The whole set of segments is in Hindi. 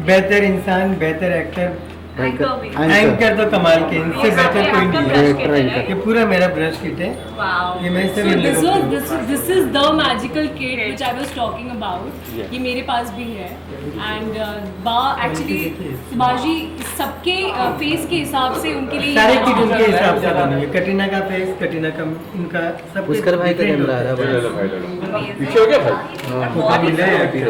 बेहतर इंसान, बेहतर एक्टर, एंकर तो कमाल के, इनसे बेहतर कोई नहीं है। ये पूरा मेरा ब्रश किट है। ये मैं So this is the magical kit which I was talking about. ये मेरे पास भी है and actually सुभाषी सबके फेस के हिसाब से उनके लिए सारे किट उनके हिसाब से बने हैं। कटरीना का फेस, कटरीना का इनका सब पुष्कर भाई का कैमरा आ रहा है पीछे हो गया भाई? बहुत मिला है अभी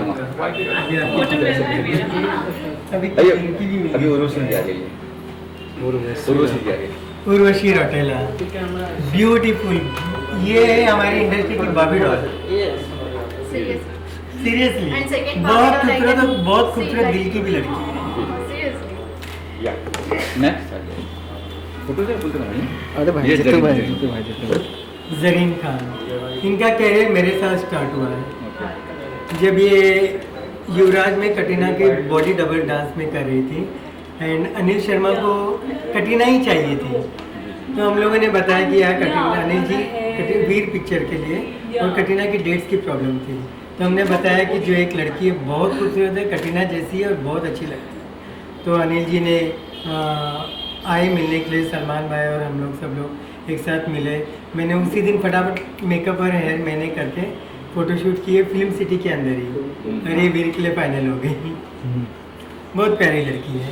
अभी उर्वशी आ गई है। उर्वशी आ गई। उर्वशी रौटेला, ब्यूटीफुल। ये है हमारी इंडस्ट्री की बॉबी डॉल। सीरियसली बहुत खूबसूरत और बहुत खूबसूरत दिल की भी लड़की है। या नेक्स्ट आ गया। फोटो से बोलते नहीं। अरे भाई ये जितने जरीन भाई है। जितने भाई जितने भाई। जरीन खान, इनका कैरियर मेरे साथ स्टार्ट हुआ है जब ये युवराज में कटरीना के बॉडी डबल डांस में कर रही थी एंड अनिल शर्मा को कटरीना ही चाहिए थी। तो हम लोगों ने बताया कि यार कटरीना, अनिल जी वीर पिक्चर के लिए, और कटरीना की डेट्स की प्रॉब्लम थी। तो हमने बताया कि जो एक लड़की है बहुत खूबसूरत है, कटरीना जैसी है और बहुत अच्छी लगती है। तो अनिल जी ने आए मिलने के लिए, सलमान भाई और हम लोग सब लोग एक साथ मिले। मैंने उसी दिन फटाफट मेकअप और हेयर मैंने करके फ़ोटोशूट किए फिल्म सिटी के अंदर ही, और ये वीर के लिए फाइनल हो गई। बहुत प्यारी लड़की है।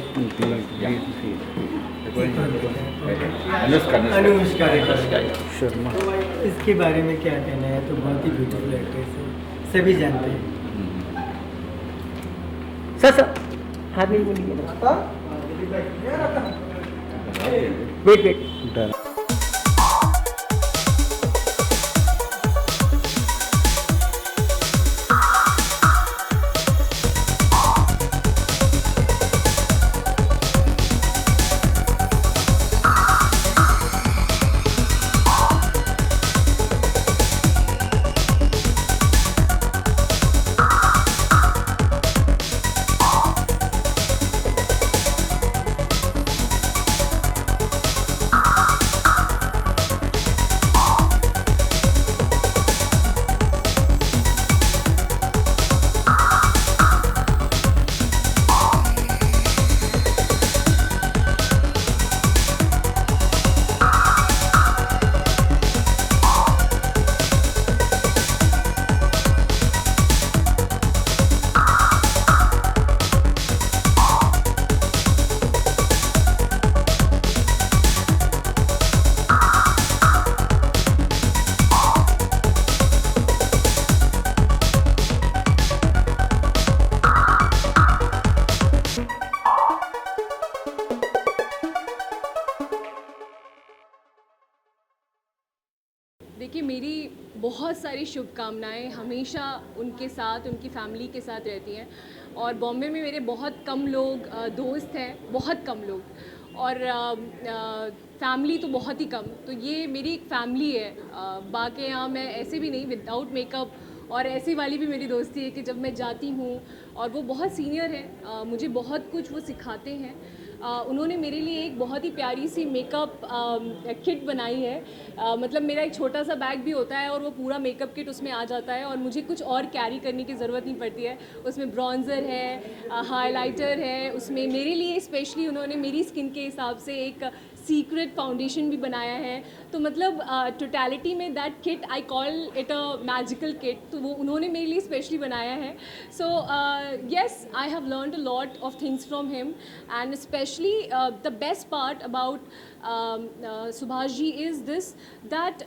अनुष्का शर्मा। इसके बारे में क्या कहना है? तो बहुत ही ब्यूटीफुल एक्ट्रेस है, सभी जानते हैं। सर हाथ में बोलिए वेट देखिए, मेरी बहुत सारी शुभकामनाएं हमेशा उनके साथ, उनकी फैमिली के साथ रहती हैं। और बॉम्बे में मेरे बहुत कम लोग दोस्त हैं, बहुत कम लोग, और फैमिली तो बहुत ही कम। तो ये मेरी एक फैमिली है। बाकी यहाँ मैं ऐसे भी नहीं, विदाउट मेकअप, और ऐसी वाली भी मेरी दोस्ती है कि जब मैं जाती हूँ, और वो बहुत सीनियर है, मुझे बहुत कुछ वो सिखाते हैं। उन्होंने मेरे लिए एक बहुत ही प्यारी सी मेकअप किट बनाई है। मतलब मेरा एक छोटा सा बैग भी होता है और वो पूरा मेकअप किट उसमें आ जाता है, और मुझे कुछ और कैरी करने की ज़रूरत नहीं पड़ती है। उसमें ब्रॉन्ज़र है, हाइलाइटर है, उसमें मेरे लिए स्पेशली उन्होंने मेरी स्किन के हिसाब से एक सीक्रेट फाउंडेशन भी बनाया है। तो मतलब टोटलिटी में that kit I call it a magical kit. तो वो उन्होंने मेरे लिए स्पेशली बनाया है। So yes, I have learned a lot of things from him, and specially the best part about Subhash ji is this that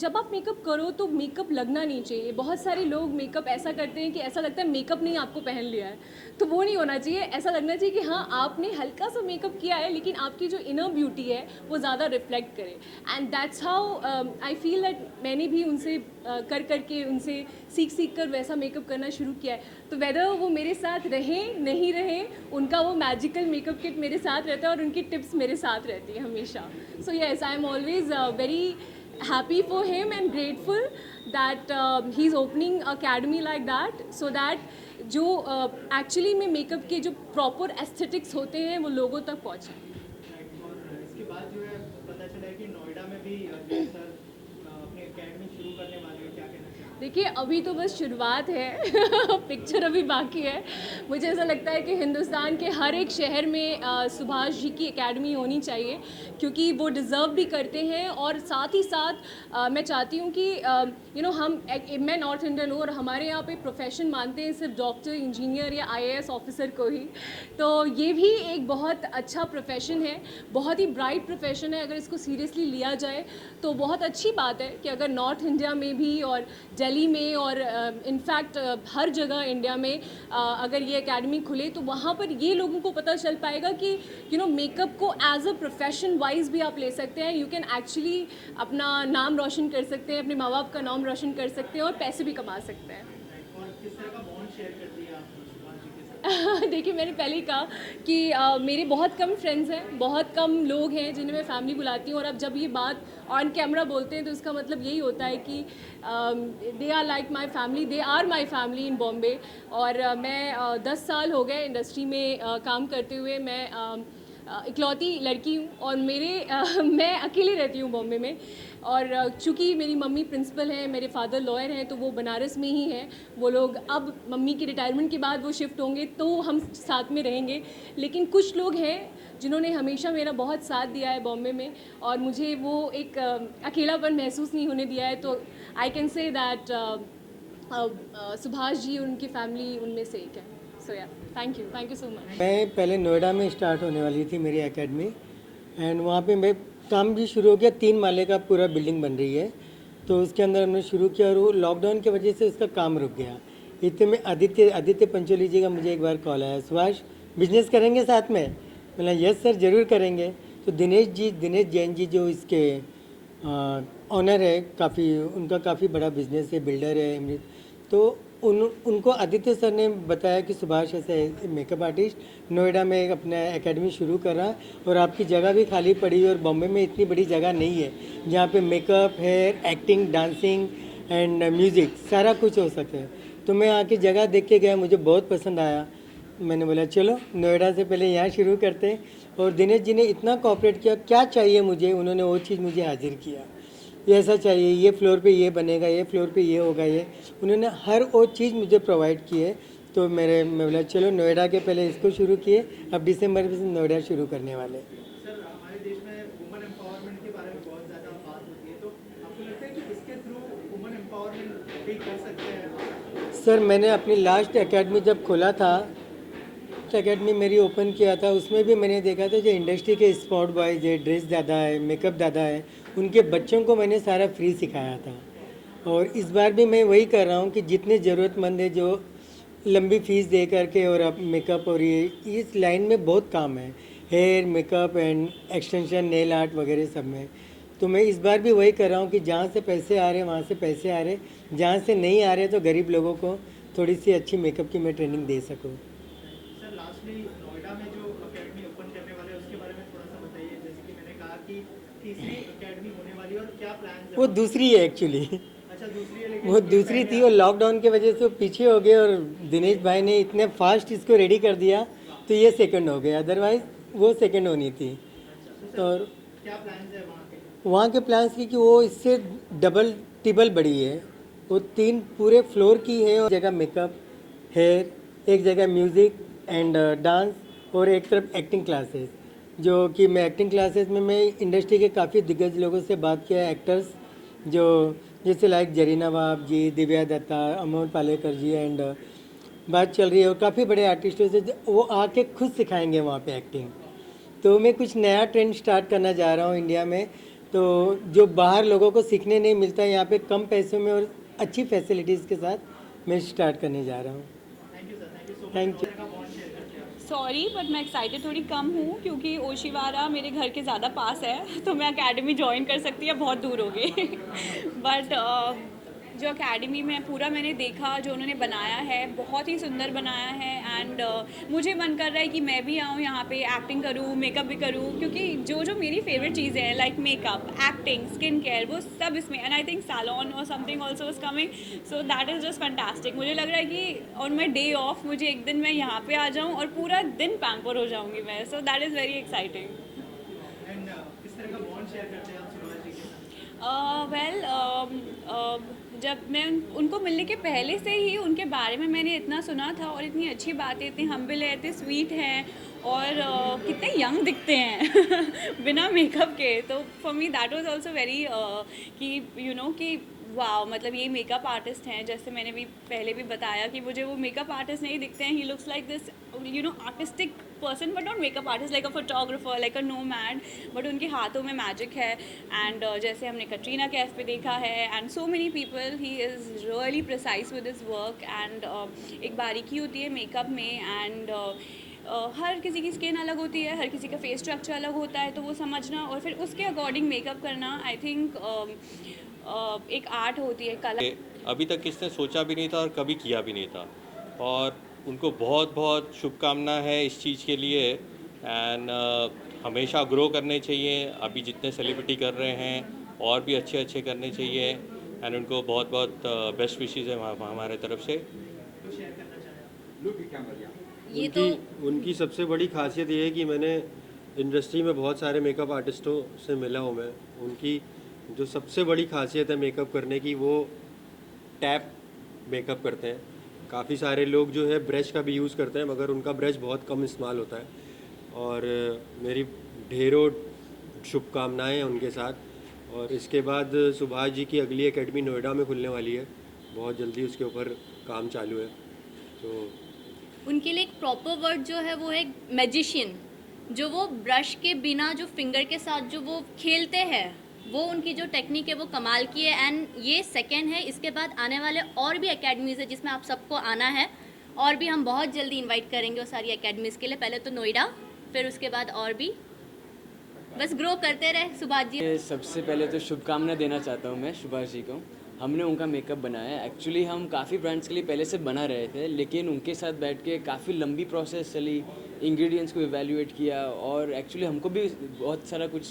जब आप मेकअप करो तो मेकअप लगना नहीं चाहिए। बहुत सारे लोग मेकअप ऐसा करते हैं कि ऐसा लगता है मेकअप नहीं आपको पहन लिया है, तो वो नहीं होना चाहिए। ऐसा लगना चाहिए कि हाँ, आपने हल्का सा मेकअप किया है, लेकिन आपकी जो इनर ब्यूटी है वो ज़्यादा रिफ्लेक्ट करे। And that's how I feel that मैंने भी उनसे कर करके उनसे सीख कर वैसा मेकअप करना शुरू किया है। तो वेदर वो मेरे साथ रहें नहीं रहें, उनका वो मैजिकल मेकअप किट मेरे साथ रहता है और उनकी टिप्स मेरे साथ रहती है हमेशा। सो yes, I am always very happy for him and grateful that he's opening academy like that, so that जो एक्चुअली में मेकअप के जो प्रॉपर एस्थेटिक्स होते हैं वो लोगों तक पहुँचे। इसके बाद जो है पता चला है कि नोएडा में भी सर अपनी एकेडमी शुरू करने वाले हैं, क्या कहना चाहिए? देखिए अभी तो बस शुरुआत है पिक्चर अभी बाकी है। मुझे ऐसा लगता है कि हिंदुस्तान के हर एक शहर में सुभाष जी की एकेडमी होनी चाहिए, क्योंकि वो डिज़र्व भी करते हैं। और साथ ही साथ मैं चाहती हूँ कि मैं नॉर्थ इंडियन हूँ और हमारे यहाँ पे प्रोफेशन मानते हैं सिर्फ डॉक्टर, इंजीनियर या IAS ऑफिसर को ही। तो ये भी एक बहुत अच्छा प्रोफेशन है, बहुत ही ब्राइट प्रोफेशन है। अगर इसको सीरियसली लिया जाए तो बहुत अच्छी बात है कि अगर नॉर्थ इंडिया में भी और दिल्ली में और इनफैक्ट हर जगह इंडिया में अगर ये एकेडमी खुले तो वहाँ पर ये लोगों को पता चल पाएगा कि मेकअप को एज अ प्रोफेशन वाइज भी आप ले सकते हैं। यू कैन एक्चुअली अपना नाम रोशन कर सकते हैं, अपने माँ बाप का नाम रोशन कर सकते हैं और पैसे भी कमा सकते हैं। और किस तरह का बॉन्ड शेयर करती है आप सुभाष जी के साथ? देखिए मैंने पहले ही कहा कि मेरे बहुत कम फ्रेंड्स हैं, बहुत कम लोग हैं जिन्हें मैं फैमिली बुलाती हूँ। और अब जब ये बात ऑन कैमरा बोलते हैं तो इसका मतलब यही होता है कि they are like my family, they are my family in Bombay. और मैं 10 साल हो गए इंडस्ट्री में काम करते हुए। मैं इकलौती लड़की हूँ और मैं अकेले रहती हूँ बॉम्बे में। और चूँकि मेरी मम्मी प्रिंसिपल हैं, मेरे फादर लॉयर हैं, तो वो बनारस में ही हैं। वो लोग अब मम्मी की रिटायरमेंट के बाद वो शिफ्ट होंगे तो हम साथ में रहेंगे। लेकिन कुछ लोग हैं जिन्होंने हमेशा मेरा बहुत साथ दिया है बॉम्बे में, और मुझे वो एक अकेलापन महसूस नहीं होने दिया है। तो I can say that Subhash ji और उनकी फैमिली उनमें से एक है। सो या थैंक यू सो मच। मैं पहले नोएडा में स्टार्ट होने वाली थी मेरी एकेडमी, एंड वहाँ पे मैं काम भी शुरू हो गया। 3 माले का पूरा बिल्डिंग बन रही है, तो उसके अंदर हमने शुरू किया और वो लॉकडाउन की वजह से उसका काम रुक गया। इतने में आदित्य पंचोली जी का मुझे एक बार कॉल आया, सुभाष बिजनेस करेंगे साथ में? बोला यस सर ज़रूर करेंगे। तो दिनेश जैन जी जो इसके ऑनर है, उनका काफ़ी बड़ा बिजनेस है, बिल्डर है। तो उनको आदित्य सर ने बताया कि सुभाष ऐसे मेकअप आर्टिस्ट नोएडा में एक अपना एकेडमी शुरू कर रहा है और आपकी जगह भी खाली पड़ी है और बॉम्बे में इतनी बड़ी जगह नहीं है जहाँ पे makeup, hair, acting, dancing and music सारा कुछ हो सके। तो मैं आके जगह देख के गया, मुझे बहुत पसंद आया। मैंने बोला चलो नोएडा से पहले यहाँ शुरू करते हैं। और दिनेश जी ने इतना कोऑपरेट किया, क्या चाहिए मुझे उन्होंने वो चीज़ मुझे हाजिर किया। ये ऐसा चाहिए, ये फ्लोर पे ये बनेगा, ये फ्लोर पे ये होगा, ये उन्होंने हर वो चीज़ मुझे प्रोवाइड की है। तो मैं बोला चलो नोएडा के पहले इसको शुरू किए, अब दिसंबर में नोएडा शुरू करने वाले। सर हमारे देश में वुमेन एम्पावरमेंट के बारे में बहुत ज़्यादा बात होती है, तो आपको लगता है कि इसके थ्रू वुमेन एम्पावरमेंट भी कर सकते हैं? सर मैंने अपनी लास्ट एकेडमी जब खोला था, एकेडमी मेरी ओपन किया था, उसमें भी मैंने देखा था जो इंडस्ट्री के स्पॉट बॉयज़ है, ड्रेस दादा है, मेकअप दादा है, उनके बच्चों को मैंने सारा फ्री सिखाया था। और इस बार भी मैं वही कर रहा हूँ कि जितने ज़रूरतमंद है जो लंबी फ़ीस दे करके, और अब मेकअप और ये इस लाइन में बहुत काम है, hair, makeup and extension, nail art वगैरह सब में। तो मैं इस बार भी वही कर रहा हूँ कि जहाँ से पैसे आ रहे हैं वहाँ से पैसे आ रहे, जहाँ से नहीं आ रहे तो गरीब लोगों को थोड़ी सी अच्छी मेकअप की मैं ट्रेनिंग दे सकूँ। सर लास्टली नोएडा में जो एकेडमी ओपन करने वाले हैं उसके बारे में थोड़ा सा बताइए। जैसे कि मैंने कहा कि तीसरी एकेडमी होने वाली है और क्या प्लान है? वो दूसरी है एक्चुअली। अच्छा दूसरी है, लेकिन वो दूसरी थी, और लॉकडाउन की वजह से वो पीछे हो गए और दिनेश भाई ने इतने फास्ट इसको रेडी कर दिया तो ये सेकंड हो गया, अदरवाइज वो सेकंड होनी थी। और क्या प्लान है वहाँ के प्लान्स की कि वो इससे डबल टिबल बड़ी है। वो 3 पूरे फ्लोर की है, और जगह मेकअप, हेयर, एक जगह म्यूज़िक एंड डांस, और एक तरफ एक्टिंग क्लासेस। जो कि मैं एक्टिंग क्लासेस में मैं इंडस्ट्री के काफ़ी दिग्गज लोगों से बात किया, एक्टर्स जो जैसे लाइक जरीना वाब जी, दिव्या दत्ता, अमोल पालेकर जी एंड बात चल रही है। और काफ़ी बड़े आर्टिस्टों से वो आके खुद सिखाएंगे वहाँ पे एक्टिंग। तो मैं कुछ नया ट्रेंड स्टार्ट करना चाह रहा हूँ इंडिया में, तो जो बाहर लोगों को सीखने नहीं मिलता है यहाँ पे कम पैसों में और अच्छी फैसिलिटीज़ के साथ मैं स्टार्ट करने जा रहा हूँ। Thank you. सॉरी बट मैं एक्साइटेड थोड़ी कम हूँ क्योंकि ओशिवारा मेरे घर के ज़्यादा पास है, तो मैं एकेडमी ज्वाइन कर सकती है, बहुत दूर हो गई बट जो एकेडमी में पूरा मैंने देखा जो उन्होंने बनाया है बहुत ही सुंदर बनाया है। एंड मुझे मन कर रहा है कि मैं भी आऊँ यहाँ पे, एक्टिंग करूँ, मेकअप भी करूँ, क्योंकि जो मेरी फेवरेट चीज़ें हैं like makeup, acting, skin care, वो सब इसमें। एंड आई थिंक सैलॉन और something also is coming, so that is just fantastic. मुझे लग रहा है कि ऑन माई डे ऑफ मुझे एक दिन मैं यहाँ पर आ जाऊँ और पूरा दिन पैम्पर हो जाऊँगी मैं, so that is very exciting. किस तरह का बॉन्ड शेयर करते हैं आप सुभाष जी के साथ? जब मैं उनको मिलने के पहले से ही उनके बारे में मैंने इतना सुना था और इतनी अच्छी बातें, इतनी हम्बल है, इतने स्वीट हैं और कितने यंग दिखते हैं बिना मेकअप के। तो for me that was also very कि यू नो कि वाह, मतलब ये मेकअप आर्टिस्ट हैं। जैसे मैंने भी पहले भी बताया कि मुझे वो मेकअप आर्टिस्ट नहीं दिखते हैं। He looks like this you know artistic person, but not makeup artist, like a photographer, like a nomad, but उनके हाथों में मैजिक है। एंड जैसे हमने कटरीना कैफ पे देखा है and so many people, he is really precise with his work. And एक बारीकी होती है मेकअप में एंड हर किसी की स्किन अलग होती है, हर किसी का फेस स्ट्रक्चर अलग होता है, तो वो समझना और फिर उसके अकॉर्डिंग मेकअप करना, आई थिंक एक आर्ट होती है, कला। अभी तक किसने सोचा भी नहीं था और कभी किया भी नहीं था, और उनको बहुत बहुत शुभकामना है इस चीज़ के लिए। एंड हमेशा ग्रो करने चाहिए, अभी जितने सेलिब्रिटी कर रहे हैं और भी अच्छे अच्छे करने चाहिए। एंड उनको बहुत बहुत बेस्ट विशेज़ है हमारे तरफ से। ये तो उनकी सबसे बड़ी खासियत ये है कि मैंने इंडस्ट्री में बहुत सारे मेकअप आर्टिस्टों से मिला हूँ मैं। उनकी जो सबसे बड़ी खासियत है मेकअप करने की, वो टैप मेकअप करते हैं। काफ़ी सारे लोग जो है ब्रश का भी यूज़ करते हैं, मगर उनका ब्रश बहुत कम इस्तेमाल होता है। और मेरी ढेरों शुभकामनाएं हैं उनके साथ। और इसके बाद सुभाष जी की अगली एकेडमी नोएडा में खुलने वाली है, बहुत जल्दी उसके ऊपर काम चालू है। तो उनके लिए एक प्रॉपर वर्ड जो है वो है मैजिशियन। जो वो ब्रश के बिना जो फिंगर के साथ जो वो खेलते हैं, वो उनकी जो टेक्निक है वो कमाल की है। एंड ये सेकेंड है, इसके बाद आने वाले और भी एकेडमीज़ है जिसमें आप सबको आना है, और भी हम बहुत जल्दी इनवाइट करेंगे वो सारी एकेडमीज़ के लिए। पहले तो नोएडा, फिर उसके बाद और भी, बस ग्रो करते रहे सुभाष जी। सबसे पहले तो शुभकामना देना चाहता हूँ मैं सुभाष जी को। हमने उनका मेकअप बनाया है। एक्चुअली हम काफ़ी ब्रांड्स के लिए पहले से बना रहे थे, लेकिन उनके साथ बैठ के काफ़ी लंबी प्रोसेस चली, इंग्रेडिएंट्स को इवैल्यूएट किया और एक्चुअली हमको भी बहुत सारा कुछ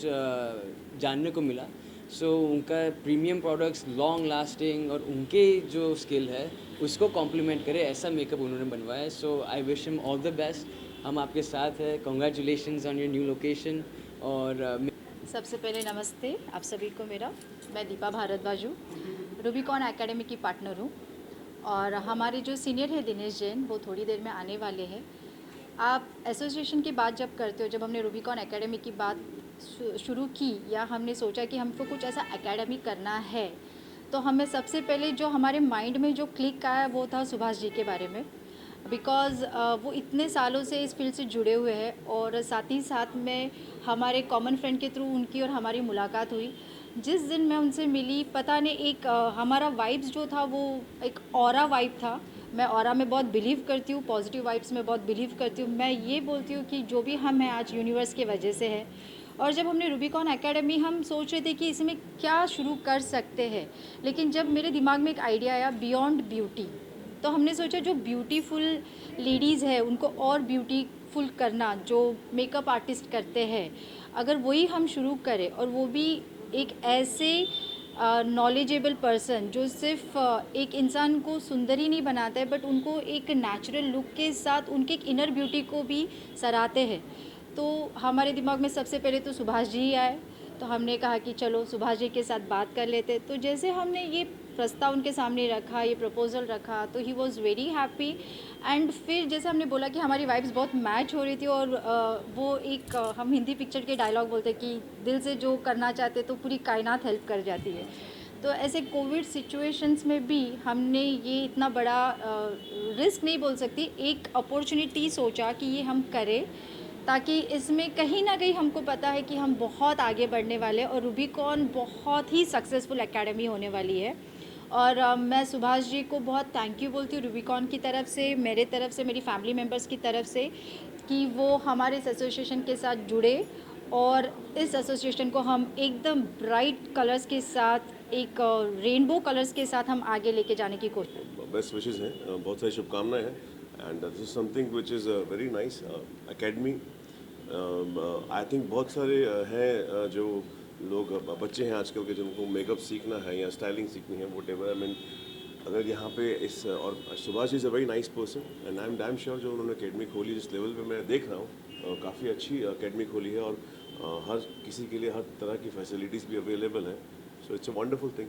जानने को मिला। सो उनका प्रीमियम प्रोडक्ट्स, लॉन्ग लास्टिंग और उनके जो स्किल है उसको कॉम्प्लीमेंट करे, ऐसा मेकअप उन्होंने बनवाया है। So I wish him all the best. हम आपके साथ हैं। Congratulations on your new location. और सबसे पहले नमस्ते आप सभी को मेरा। मैं दीपा भारद्वाज हूँ, रूबिकॉन एकेडमी की पार्टनर हूँ, और हमारे जो सीनियर है दिनेश जैन, वो थोड़ी देर में आने वाले हैं। आप एसोसिएशन की बात जब करते हो, जब हमने रूबिकॉन एकेडमी की बात शुरू की या हमने सोचा कि हमको कुछ ऐसा एकेडमी करना है, तो हमें सबसे पहले जो हमारे माइंड में जो क्लिक आया वो था सुभाष जी के बारे में। बिकॉज़ वो इतने सालों से इस फील्ड से जुड़े हुए हैं, और साथ ही साथ में हमारे कॉमन फ्रेंड के थ्रू उनकी और हमारी मुलाकात हुई। जिस दिन मैं उनसे मिली, पता नहीं एक हमारा वाइब्स जो था वो एक ऑरा वाइब था। मैं ऑरा में बहुत बिलीव करती हूँ, पॉजिटिव वाइब्स में बहुत बिलीव करती हूँ। मैं ये बोलती हूँ कि जो भी हम हैं आज यूनिवर्स के वजह से है। और जब हमने रूबिकॉन एकेडमी, हम सोच रहे थे कि इसमें क्या शुरू कर सकते हैं, लेकिन जब मेरे दिमाग में एक आइडिया आया बियॉन्ड ब्यूटी, तो हमने सोचा जो ब्यूटीफुल लेडीज़ है उनको और ब्यूटीफुल करना, जो मेकअप आर्टिस्ट करते हैं, अगर वही हम शुरू करें, और वो भी एक ऐसे नॉलेजेबल पर्सन जो सिर्फ एक इंसान को सुंदर ही नहीं बनाता है, बट उनको एक नेचुरल लुक के साथ उनके एक इनर ब्यूटी को भी सराहते हैं। तो हमारे दिमाग में सबसे पहले तो सुभाष जी ही आए, तो हमने कहा कि चलो सुभाष जी के साथ बात कर लेते। तो जैसे हमने ये प्रस्ताव उनके सामने रखा, ये प्रपोज़ल रखा, तो he was very happy. And फिर जैसे हमने बोला कि हमारी वाइब्स बहुत मैच हो रही थी, और वो एक हम हिंदी पिक्चर के डायलॉग बोलते कि दिल से जो करना चाहते तो पूरी कायनात हेल्प कर जाती है। तो ऐसे कोविड सिचुएशंस में भी हमने ये इतना बड़ा रिस्क नहीं बोल सकती, एक अपॉर्चुनिटी सोचा कि ये हम करें, ताकि इसमें कहीं ना कहीं हमको पता है कि हम बहुत आगे बढ़ने वाले हैं, और रूबिकॉन बहुत ही सक्सेसफुल एकेडमी होने वाली है। और मैं सुभाष जी को बहुत थैंक यू बोलती हूँ रूबिकॉन की तरफ से, मेरे तरफ से, मेरी फैमिली मेम्बर्स की तरफ से, कि वो हमारे इस एसोसिएशन के साथ जुड़े, और इस एसोसिएशन को हम एकदम ब्राइट कलर्स के साथ, एक रेनबो कलर्स के साथ हम आगे लेके जाने की कोशिश। बेस्ट विशेज़ हैं, बहुत सारी शुभकामनाएं हैं, and this is something which is very nice academy. I think बहुत सारे हैं जो लोग, बच्चे हैं आजकल के, जिनको मेकअप सीखना है या स्टाइलिंग सीखनी है, वट एवर। आई मीन अगर यहाँ पे इस, और Subhash is a very nice person, and I am damn sure जो उन्होंने एकेडमी खोली, जिस लेवल पे मैं देख रहा हूँ, काफ़ी अच्छी एकेडमी खोली है, और हर किसी के लिए हर तरह की फैसिलिटीज़ भी अवेलेबल है। So it's a wonderful thing.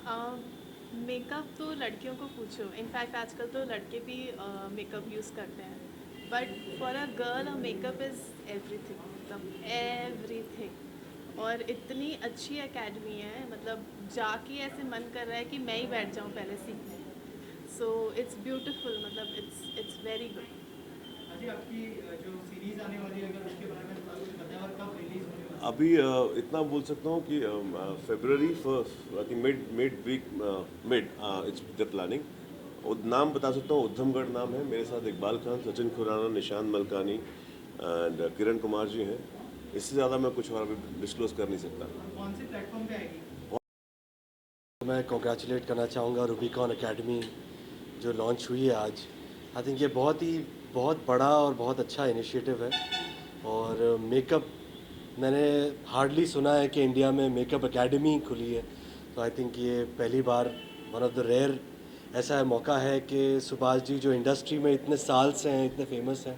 Makeup तो लड़कियों को पूछो, इनफैक्ट आजकल तो लड़के भी मेकअप यूज़ करते हैं, but for a girl makeup is everything, मतलब एवरीथिंग। और इतनी अच्छी एकेडमी है, मतलब जाके ऐसे मन कर रहा है कि मैं ही बैठ जाऊँ पहले सीखने। सो इट्स ब्यूटीफुल, मतलब इट्स वेरी गुड। अजी आपकी जो सीरीज़ आने वाली है, अगर उसके बारे में थोड़ा कुछ बताएं और कब रिलीज़ होने वाली है? अभी इतना बोल सकता हूँ कि February 1st, I think mid it's the planning. नाम बता सकता हूँ, उद्धमगढ़ नाम है। मेरे साथ इकबाल खान, सचिन खुराना, निशान मलकानी एंड किरण कुमार जी हैं। इससे ज़्यादा मैं कुछ और अभी डिस्क्लोज कर नहीं सकता। कौन से प्लेटफॉर्म पे आएगी? मैं कॉन्ग्रेचुलेट करना चाहूँगा रूबिकॉन एकेडमी जो लॉन्च हुई है आज। आई थिंक ये बहुत बड़ा और बहुत अच्छा इनिशिएटिव है। और मेकअप मैंने हार्डली सुना है कि इंडिया में मेकअप एकेडमी खुली है, तो आई थिंक ये पहली बार वन ऑफ द रेयर ऐसा मौका है कि सुभाष जी जो इंडस्ट्री में इतने साल से हैं, इतने फेमस हैं,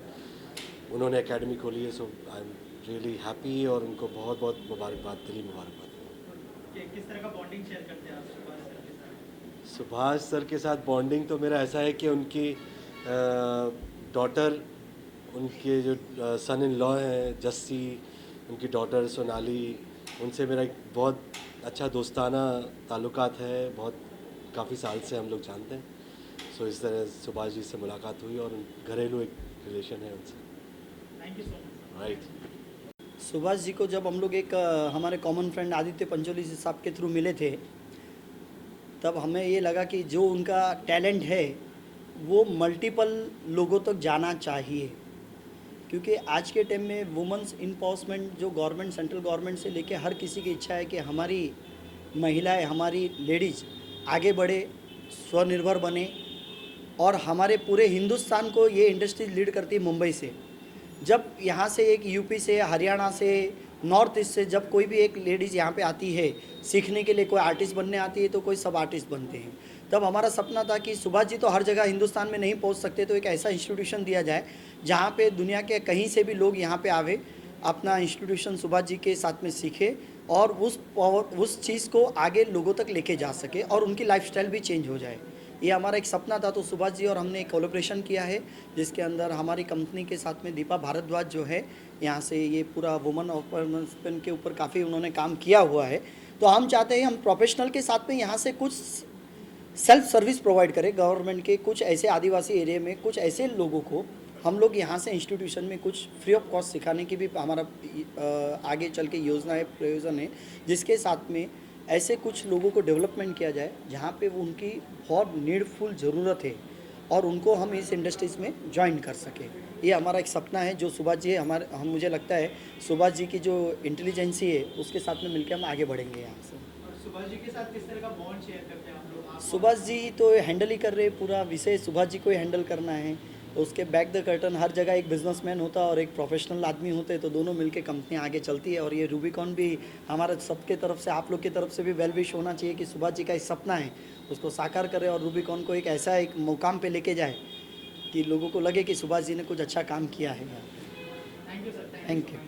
उन्होंने एकेडमी खोली है। So I am really happy और उनको बहुत बहुत मुबारकबाद, दिली मुबारकबाद। किस तरह का बॉन्डिंग शेयर करते हैं आप सुभाष सर के साथ? सुभाष सर के साथ बॉन्डिंग तो मेरा ऐसा है कि उनकी डॉटर, उनके जो सन इन लॉ हैं जस्सी, उनकी डॉटर सोनाली, उनसे मेरा एक बहुत अच्छा दोस्ताना ताल्लुकात है। बहुत काफ़ी साल से हम लोग जानते हैं। सो इस तरह सुभाष जी से मुलाकात हुई और घरेलू एक रिलेशन है उनसे। Thank you so much. Right. Subhash ji को जब हम लोग एक हमारे कॉमन फ्रेंड आदित्य पंचोली साहब के थ्रू मिले थे, तब हमें ये लगा कि जो उनका टैलेंट है वो मल्टीपल लोगों तक जाना चाहिए, क्योंकि आज के टाइम में वुमेंस एम्पावरमेंट जो गवर्नमेंट, सेंट्रल गवर्नमेंट से लेके हर किसी की इच्छा है कि हमारी महिलाएं, हमारी लेडीज़ आगे बढ़े, स्वनिर्भर बने। और हमारे पूरे हिंदुस्तान को ये इंडस्ट्री लीड करती है मुंबई से। जब यहाँ से एक यूपी से, हरियाणा से, नॉर्थ ईस्ट से जब कोई भी एक लेडीज़ यहाँ पे आती है सीखने के लिए, कोई आर्टिस्ट बनने आती है तो कोई सब आर्टिस्ट बनते हैं। तब हमारा सपना था कि सुभाष जी तो हर जगह हिंदुस्तान में नहीं पहुँच सकते, तो एक ऐसा इंस्टीट्यूशन दिया जाए जहाँ पे दुनिया के कहीं से भी लोग यहाँ पे आवे, अपना इंस्टीट्यूशन सुभाष जी के साथ में सीखे और उस चीज़ को आगे लोगों तक लेके जा सके और उनकी लाइफस्टाइल भी चेंज हो जाए। ये हमारा एक सपना था। तो सुभाष जी और हमने एक कोलैबोरेशन किया है, जिसके अंदर हमारी कंपनी के साथ में दीपा भारद्वाज जो है, यहाँ से ये पूरा वुमेन एम्पावरमेंट के ऊपर काफ़ी उन्होंने काम किया हुआ है। तो हम चाहते हैं हम प्रोफेशनल के साथ में यहाँ से कुछ सेल्फ सर्विस प्रोवाइड करें गवर्नमेंट के, कुछ ऐसे आदिवासी एरिया में कुछ ऐसे लोगों को हम लोग यहाँ से इंस्टीट्यूशन में कुछ फ्री ऑफ कॉस्ट सिखाने की भी हमारा आगे चल के योजना है, प्रयोजन है, जिसके साथ में ऐसे कुछ लोगों को डेवलपमेंट किया जाए जहाँ पे वो उनकी बहुत नीडफुल ज़रूरत है और उनको हम इस इंडस्ट्रीज़ में ज्वाइन कर सकें। ये हमारा एक सपना है जो सुभाष जी है। मुझे लगता है सुभाष जी की जो इंटेलिजेंसी है उसके साथ में मिलकर हम आगे बढ़ेंगे यहाँ से। और सुभाष जी के साथ किस तरह का बॉन्ड शेयर करते हैं आप लोग? सुभाष जी तो हैंडल ही कर रहे हैं, पूरा विषय सुभाष जी को ही हैंडल करना है। उसके बैक द कर्टन हर जगह एक बिजनेसमैन होता है और एक प्रोफेशनल आदमी होते हैं, तो दोनों मिलके कंपनी आगे चलती है। और ये रूबिकॉन भी हमारा सबके तरफ से, आप लोग की तरफ से भी वेल विश होना चाहिए कि सुभाष जी का एक सपना है उसको साकार करे और रूबिकॉन को एक ऐसा एक मुकाम पे लेके जाए कि लोगों को लगे कि सुभाष जी ने कुछ अच्छा काम किया है। Thank you sir. Thank you.